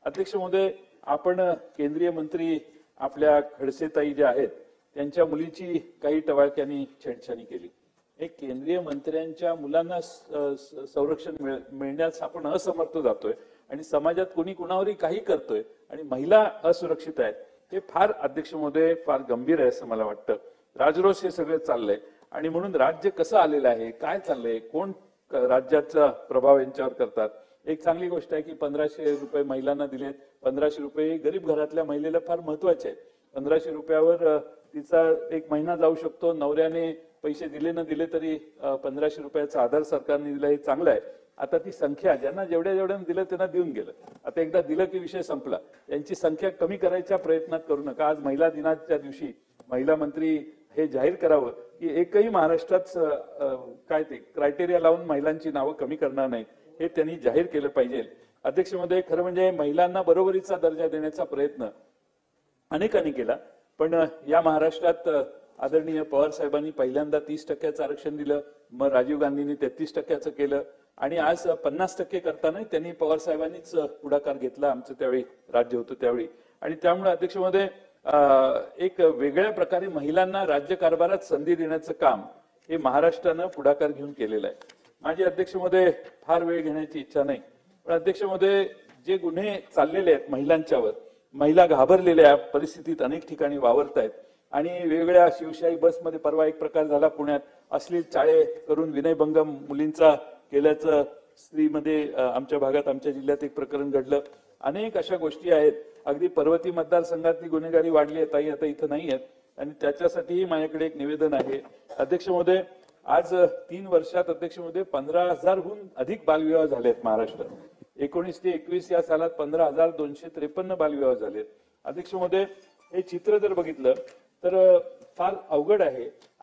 अध्यक्ष महोदय, आपण केंद्रीय मंत्री आपल्या खडसेताई ज्या आहेत त्यांच्या मुलीची काही टवाळक्यांनी छेडछाडी केली. एक केंद्रीय मंत्र्यांच्या मुलांना संरक्षण मिळण्यास आपण असमर्थ जातोय आणि समाजात कोणी कुणावरही काही करतोय आणि महिला असुरक्षित आहेत. हे फार अध्यक्ष महोदय फार गंभीर आहे असं मला वाटतं. राजरोस हे सगळं चाललंय आणि म्हणून राज्य कसं आलेलं आहे, काय चाललंय, कोण राज्याचा प्रभाव यांच्यावर करतात. एक चांगली गोष्ट आहे की 1500 रुपये महिलांना दिलेत. 1500 रुपये गरीब घरातल्या महिलेला फार महत्वाचे आहे. 1500 रुपयावर तिचा एक महिना जाऊ शकतो. नवऱ्याने पैसे दिले न दिले तरी 1500 रुपयाचा आधार सरकारने दिला, हे चांगलं आहे. आता ती संख्या ज्यांना जेवढ्या दिलं त्यांना देऊन गेलं. आता एकदा दिलं की विषय संपला. यांची संख्या कमी करायच्या प्रयत्नात करू नका. आज महिला दिनाच्या दिवशी महिला मंत्री हे जाहीर करावं की एकही महाराष्ट्रात काय ते क्रायटेरिया लावून महिलांची नावं कमी करणार नाहीत, हे त्यांनी जाहीर केलं पाहिजे. अध्यक्ष महोदय, खरं म्हणजे महिलांना बरोबरीचा दर्जा देण्याचा प्रयत्न अनेकांनी केला, पण या महाराष्ट्रात आदरणीय पवार साहेबांनी पहिल्यांदा 30% आरक्षण दिलं, मग राजीव गांधींनी 33% केलं आणि आज 50% करताना त्यांनी पवार साहेबांनीच पुढाकार घेतला. आमचं त्यावेळी राज्य होतं त्यावेळी. आणि त्यामुळे अध्यक्ष महोदय, एक वेगळ्या प्रकारे महिलांना राज्यकारभारात संधी देण्याचं काम हे महाराष्ट्रानं पुढाकार घेऊन केलेलं आहे. माझी अध्यक्ष महोदय फार वेळ घेण्याची इच्छा नाही, पण अध्यक्ष महोदय, जे गुन्हे चाललेले आहेत महिलांच्यावर, महिला घाबरलेल्या परिस्थितीत अनेक ठिकाणी वावरत आहेत आणि वेगवेगळ्या शिवशाही बसमध्ये परवा एक प्रकार झाला पुण्यात, अश्लील चाळे करून विनयभंग मुलींचा केल्याचं स्त्रीमध्ये आमच्या भागात आमच्या जिल्ह्यात एक प्रकरण घडलं. अनेक अशा गोष्टी आहेत. अगदी पर्वती मतदारसंघातली गुन्हेगारी वाढली आहे, ताई आता इथं नाही आहेत आणि त्याच्यासाठीही माझ्याकडे एक निवेदन आहे. अध्यक्ष महोदय, आज 3 वर्षात अध्यक्ष महोदय 15,000हून अधिक बालविवाह झाले आहेत महाराष्ट्रात. 19 ते 21 या सालात 15,253 बालविवाह झालेत. अध्यक्ष महोदय, हे चित्र जर बघितलं तर फार अवघड आहे